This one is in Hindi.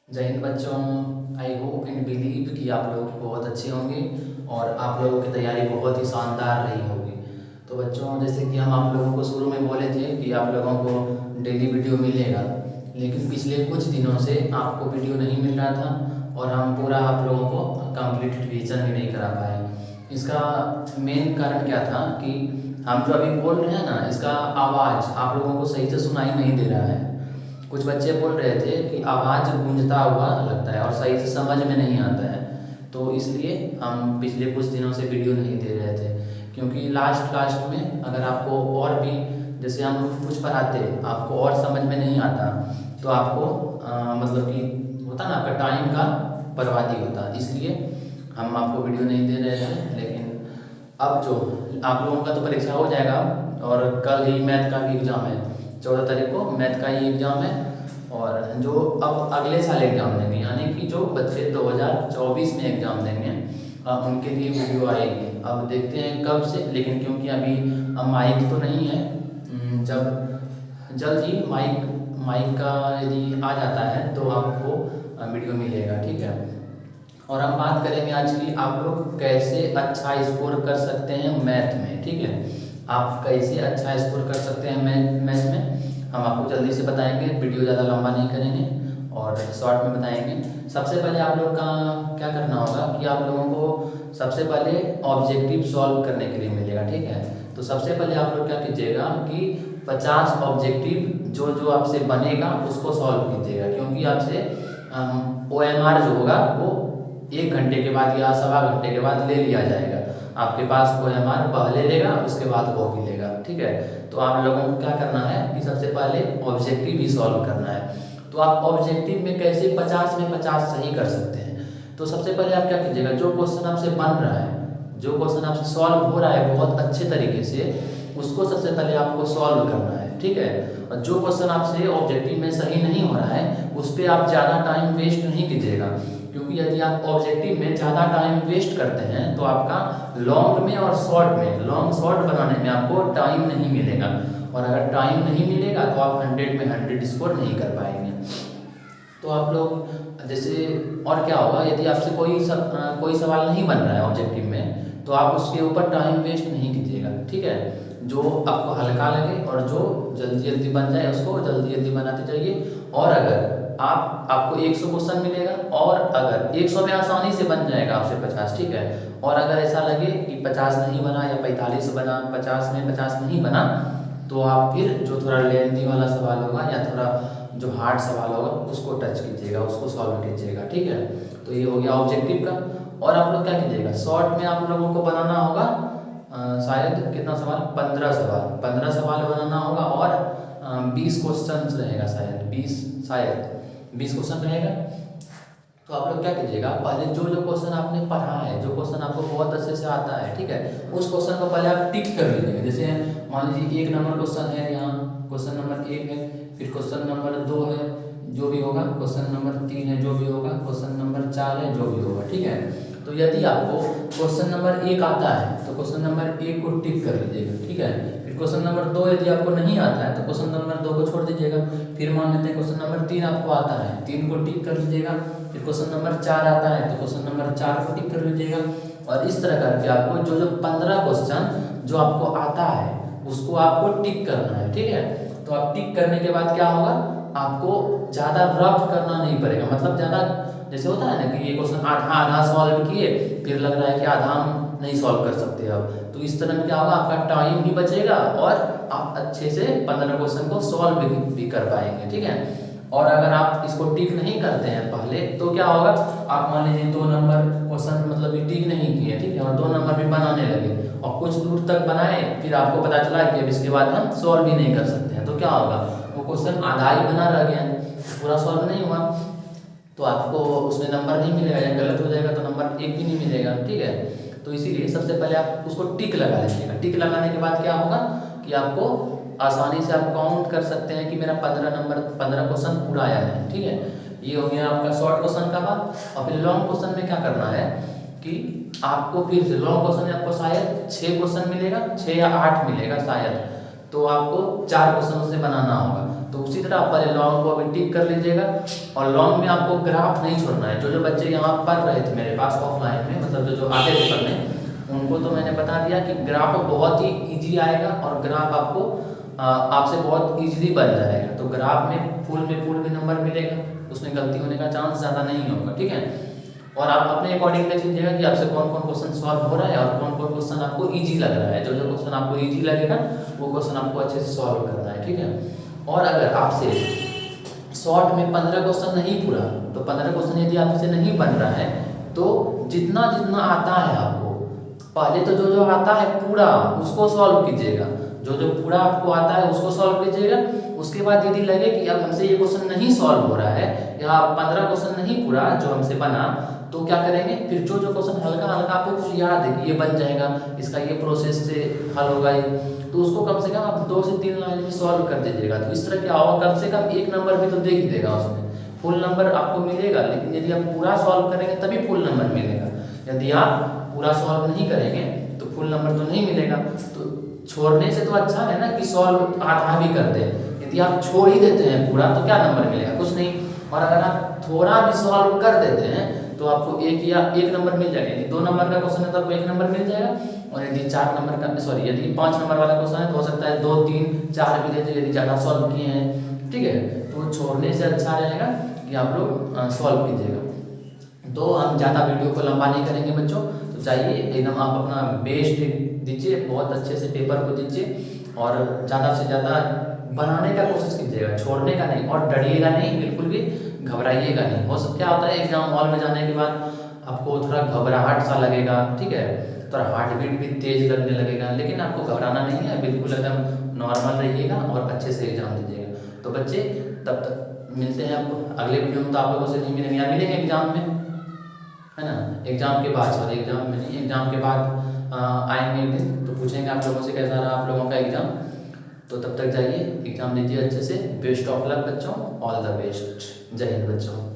जय हिंद बच्चों। आई होप एंड बिलीव कि आप लोग बहुत अच्छे होंगे और आप लोगों की तैयारी बहुत ही शानदार रही होगी। तो बच्चों, जैसे कि हम आप लोगों को शुरू में बोले थे कि आप लोगों को डेली वीडियो मिलेगा, लेकिन पिछले कुछ दिनों से आपको वीडियो नहीं मिल रहा था और हम पूरा आप लोगों को कंप्लीट रिवीजन भी नहीं करा पाए। इसका मेन कारण क्या था कि हम जो अभी बोल रहे हैं ना, इसका आवाज़ आप लोगों को सही से सुनाई नहीं दे रहा है। कुछ बच्चे बोल रहे थे कि आवाज़ गूंजता हुआ लगता है और सही से समझ में नहीं आता है। तो इसलिए हम पिछले कुछ दिनों से वीडियो नहीं दे रहे थे, क्योंकि लास्ट में अगर आपको और भी, जैसे हम कुछ पढ़ाते आपको और समझ में नहीं आता तो आपको मतलब कि होता ना, आपका टाइम का बर्बादी होता, इसलिए हम आपको वीडियो नहीं दे रहे थे। लेकिन अब जो आप लोगों का तो परीक्षा हो जाएगा और कल ही मैथ का भी एग्ज़ाम है। 14 तारीख को मैथ का ही एग्ज़ाम है और जो अब अगले साल एग्ज़ाम देंगे, यानी कि जो बच्चे 2024 में एग्ज़ाम देंगे उनके लिए वीडियो आएगी। अब देखते हैं कब से, लेकिन क्योंकि अभी माइक तो नहीं है, जब जल्द ही माइक का यदि आ जाता है तो आपको वीडियो मिलेगा, ठीक है। और हम बात करेंगे आज की, आप लोग कैसे अच्छा स्कोर कर सकते हैं मैथ में, ठीक है। आप कैसे अच्छा स्कोर कर सकते हैं मैथ में हम आपको जल्दी से बताएंगे, वीडियो ज़्यादा लंबा नहीं करेंगे और शॉर्ट में बताएंगे। सबसे पहले आप लोग का क्या करना होगा कि आप लोगों को सबसे पहले ऑब्जेक्टिव सॉल्व करने के लिए मिलेगा, ठीक है। तो सबसे पहले आप लोग क्या कीजिएगा कि 50 ऑब्जेक्टिव जो जो आपसे बनेगा उसको सॉल्व कीजिएगा, क्योंकि आपसे OMR जो होगा वो 1 घंटे के बाद या सवा घंटे के बाद ले लिया जाएगा। आपके पास OMR पहले लेगा, उसके बाद वो भी लेगा, ठीक है। तो आप लोगों को क्या करना है कि सबसे पहले ऑब्जेक्टिव ही सॉल्व करना है। तो आप ऑब्जेक्टिव में कैसे 50 में 50 सही कर सकते हैं, तो सबसे पहले आप क्या कीजिएगा, जो क्वेश्चन आपसे बन रहा है, जो क्वेश्चन आपसे सॉल्व हो रहा है बहुत अच्छे तरीके से, उसको सबसे पहले आपको सॉल्व करना है, ठीक है। और जो क्वेश्चन आपसे ऑब्जेक्टिव में सही नहीं हो रहा है उस पर आप ज़्यादा टाइम वेस्ट नहीं कीजिएगा, क्योंकि यदि आप ऑब्जेक्टिव में ज़्यादा टाइम वेस्ट करते हैं तो आपका लॉन्ग में और शॉर्ट में, लॉन्ग शॉर्ट बनाने में आपको टाइम नहीं मिलेगा, और अगर टाइम नहीं मिलेगा तो आप 100 में 100 स्कोर नहीं कर पाएंगे। तो आप लोग जैसे, और क्या होगा यदि आपसे कोई सवाल नहीं बन रहा है ऑब्जेक्टिव में, तो आप उसके ऊपर टाइम वेस्ट नहीं कीजिएगा, ठीक है। जो आपको हल्का लगे और जो जल्दी जल्दी बन जाए उसको जल्दी जल्दी बनाते जाइए। और अगर आपको 100 क्वेश्चन मिलेगा और अगर 100 में आसानी से बन जाएगा आपसे 50, ठीक है। और अगर ऐसा लगे कि 50 नहीं बना या 45 बना, 50 में 50 नहीं बना, तो आप फिर जो थोड़ा लेंथी वाला सवाल होगा या थोड़ा जो हार्ड सवाल होगा उसको टच कीजिएगा, उसको सॉल्व कीजिएगा, ठीक है। तो ये हो गया ऑब्जेक्टिव का। और आप लोग क्या कीजिएगा, शॉर्ट में आप लोगों को बनाना होगा शायद कितना सवाल, 15 सवाल बनाना होगा और 20 क्वेश्चन रहेगा, शायद 20 क्वेश्चन रहेगा। तो आप लोग क्या कीजिएगा, पहले जो जो क्वेश्चन आपने पढ़ा है, जो क्वेश्चन आपको बहुत अच्छे से आता है, ठीक है, उस क्वेश्चन को पहले आप टिक कर लीजिएगा। जैसे मान लीजिए 1 नंबर क्वेश्चन है, यहाँ क्वेश्चन नंबर 1 है, फिर क्वेश्चन नंबर 2 है जो भी होगा, क्वेश्चन नंबर 3 है जो भी होगा, क्वेश्चन नंबर 4 है जो भी होगा, ठीक है। तो यदि आपको क्वेश्चन नंबर 1 आता है तो क्वेश्चन नंबर 1 को टिक कर लीजिएगा, ठीक है। फिर क्वेश्चन नंबर 2 यदि आपको नहीं आता है तो क्वेश्चन नंबर 2 को छोड़ दीजिएगा। फिर मान लेते हैं क्वेश्चन नंबर 3 आपको आता है, 3 को टिक कर लीजिएगा। फिर क्वेश्चन नंबर 4 आता है तो क्वेश्चन नंबर 4 को टिक कर लीजिएगा। और इस तरह करके आपको जो जो 15 क्वेश्चन जो आपको आता है उसको आपको टिक करना है, ठीक है। तो आप टिक करने के बाद क्या होगा, आपको ज़्यादा रफ करना नहीं पड़ेगा, मतलब ज़्यादा, जैसे होता है ना कि ये क्वेश्चन आधा सॉल्व किए फिर लग रहा है कि आधा हम नहीं सॉल्व कर सकते अब, तो इस तरह में क्या होगा, आपका टाइम भी बचेगा और आप अच्छे से 15 क्वेश्चन को सॉल्व भी कर पाएंगे, ठीक है। और अगर आप इसको टिक नहीं करते हैं पहले तो क्या होगा, आप मान लीजिए 2 नंबर क्वेश्चन मतलब ये टिक नहीं किए, ठीक है, और 2 नंबर भी बनाने लगे और कुछ दूर तक बनाए, फिर आपको पता चला कि अब इसके बाद हम सॉल्व भी नहीं कर सकते हैं, तो क्या होगा, वो क्वेश्चन आधा ही बना रह गया, पूरा सॉल्व नहीं हुआ, तो आपको उसमें नंबर नहीं मिलेगा या गलत हो जाएगा तो नंबर 1 भी नहीं मिलेगा, ठीक है। तो इसीलिए सबसे पहले आप उसको टिक लगा लीजिएगा। टिक लगाने के बाद क्या होगा कि आपको आसानी से आप काउंट कर सकते हैं कि मेरा 15 क्वेश्चन पूरा आया है, ठीक है। ये हो गया आपका शॉर्ट क्वेश्चन का बात। और फिर लॉन्ग क्वेश्चन में क्या करना है कि आपको फिर से लॉन्ग क्वेश्चन में आपको शायद 6 क्वेश्चन मिलेगा, 6 या 8 मिलेगा शायद, तो आपको 4 क्वेश्चन उससे बनाना होगा। तो उसी तरह आप पहले लॉन्ग को अभी टिक कर लीजिएगा। और लॉन्ग में आपको ग्राफ नहीं छोड़ना है। जो बच्चे यहाँ पढ़ रहे थे मेरे पास ऑफलाइन में, मतलब जो आते थे पढ़ने, उनको तो मैंने बता दिया कि ग्राफ बहुत ही ईजी आएगा और ग्राफ आपको आपसे बहुत ईजिली बन जाएगा। तो ग्राफ में फुल भी नंबर मिलेगा, उसमें गलती होने का चांस ज़्यादा नहीं होगा, ठीक है। और आप अपने अकॉर्डिंग देख लीजिएगा कि आपसे कौन कौन क्वेश्चन सॉल्व हो रहा है और कौन कौन क्वेश्चन आपको इजी लग रहा है। जो क्वेश्चन आपको इजी लगेगा वो क्वेश्चन आपको अच्छे से सॉल्व करना है, ठीक है। और अगर आपसे शॉर्ट में 15 क्वेश्चन नहीं पूरा, तो 15 क्वेश्चन यदि आपसे नहीं बन रहा है तो जितना आता है आपको, पहले तो जो आता है पूरा उसको सॉल्व कीजिएगा। जो पूरा आपको आता है उसको सॉल्व कीजिएगा। उसके बाद यदि लगे कि अब हमसे ये क्वेश्चन नहीं सॉल्व हो रहा है या 15 क्वेश्चन नहीं पूरा जो हमसे बना, तो क्या करेंगे, फिर जो क्वेश्चन हल्का आपको कुछ याद है कि ये बन जाएगा, इसका ये प्रोसेस से हल होगा, तो उसको कम से कम आप 2 से 3 लाइन में सॉल्व कर दीजिएगा। तो इस तरह क्या होगा, कम से कम 1 नंबर भी तो दे ही देगा उसमें। फुल नंबर आपको मिलेगा, लेकिन यदि आप पूरा सॉल्व करेंगे तभी फुल नंबर मिलेगा। यदि आप पूरा सॉल्व नहीं करेंगे तो फुल नंबर तो नहीं मिलेगा। तो छोड़ने से तो अच्छा है ना कि सॉल्व आधा भी कर दें। यदि आप छोड़ ही देते हैं पूरा तो क्या नंबर मिलेगा, कुछ नहीं। और अगर आप थोड़ा भी सॉल्व कर देते हैं तो आपको 1 नंबर मिल जाएगा। यदि 2 नंबर का क्वेश्चन है तो आपको 1 नंबर मिल जाएगा। और यदि 4 नंबर का यदि 5 नंबर वाला क्वेश्चन है तो हो सकता है 2, 3, 4 भी दे दे यदि ज़्यादा सॉल्व किए हैं, ठीक है। तो छोड़ने से अच्छा रहेगा कि आप लोग सॉल्व कीजिएगा। तो हम ज़्यादा वीडियो को लंबा नहीं करेंगे बच्चों। तो चाहिए एकदम आप अपना बेस्ट दीजिए, बहुत अच्छे से पेपर को दीजिए और ज़्यादा से ज़्यादा बनाने का कोशिश कीजिएगा, छोड़ने का नहीं। और डरिएगा नहीं, बिल्कुल भी घबराइएगा नहीं। हो सकता क्या होता है, एग्जाम हॉल में जाने के बाद आपको थोड़ा घबराहट सा लगेगा, ठीक है, थोड़ा हार्ट बीट भी तेज लगने लगेगा, लेकिन आपको घबराना नहीं है, बिल्कुल एकदम नॉर्मल रहिएगा और अच्छे से एग्जाम दीजिएगा। तो बच्चे तब तक मिलते हैं आपको अगले वीडियो में। तो आप लोगों से नहीं मिलेंगे या मिलेंगे एग्जाम में, है ना, एग्जाम के बाद, सॉरी एग्जाम में नहीं, एग्जाम के बाद आएंगे एक दिन, तो पूछेंगे आप लोगों से कैसा रहा आप लोगों का एग्जाम। तो तब तक जाइए, एग्जाम दीजिए अच्छे से। बेस्ट ऑफ लक बच्चों, ऑल द बेस्ट। जय हिंद बच्चों।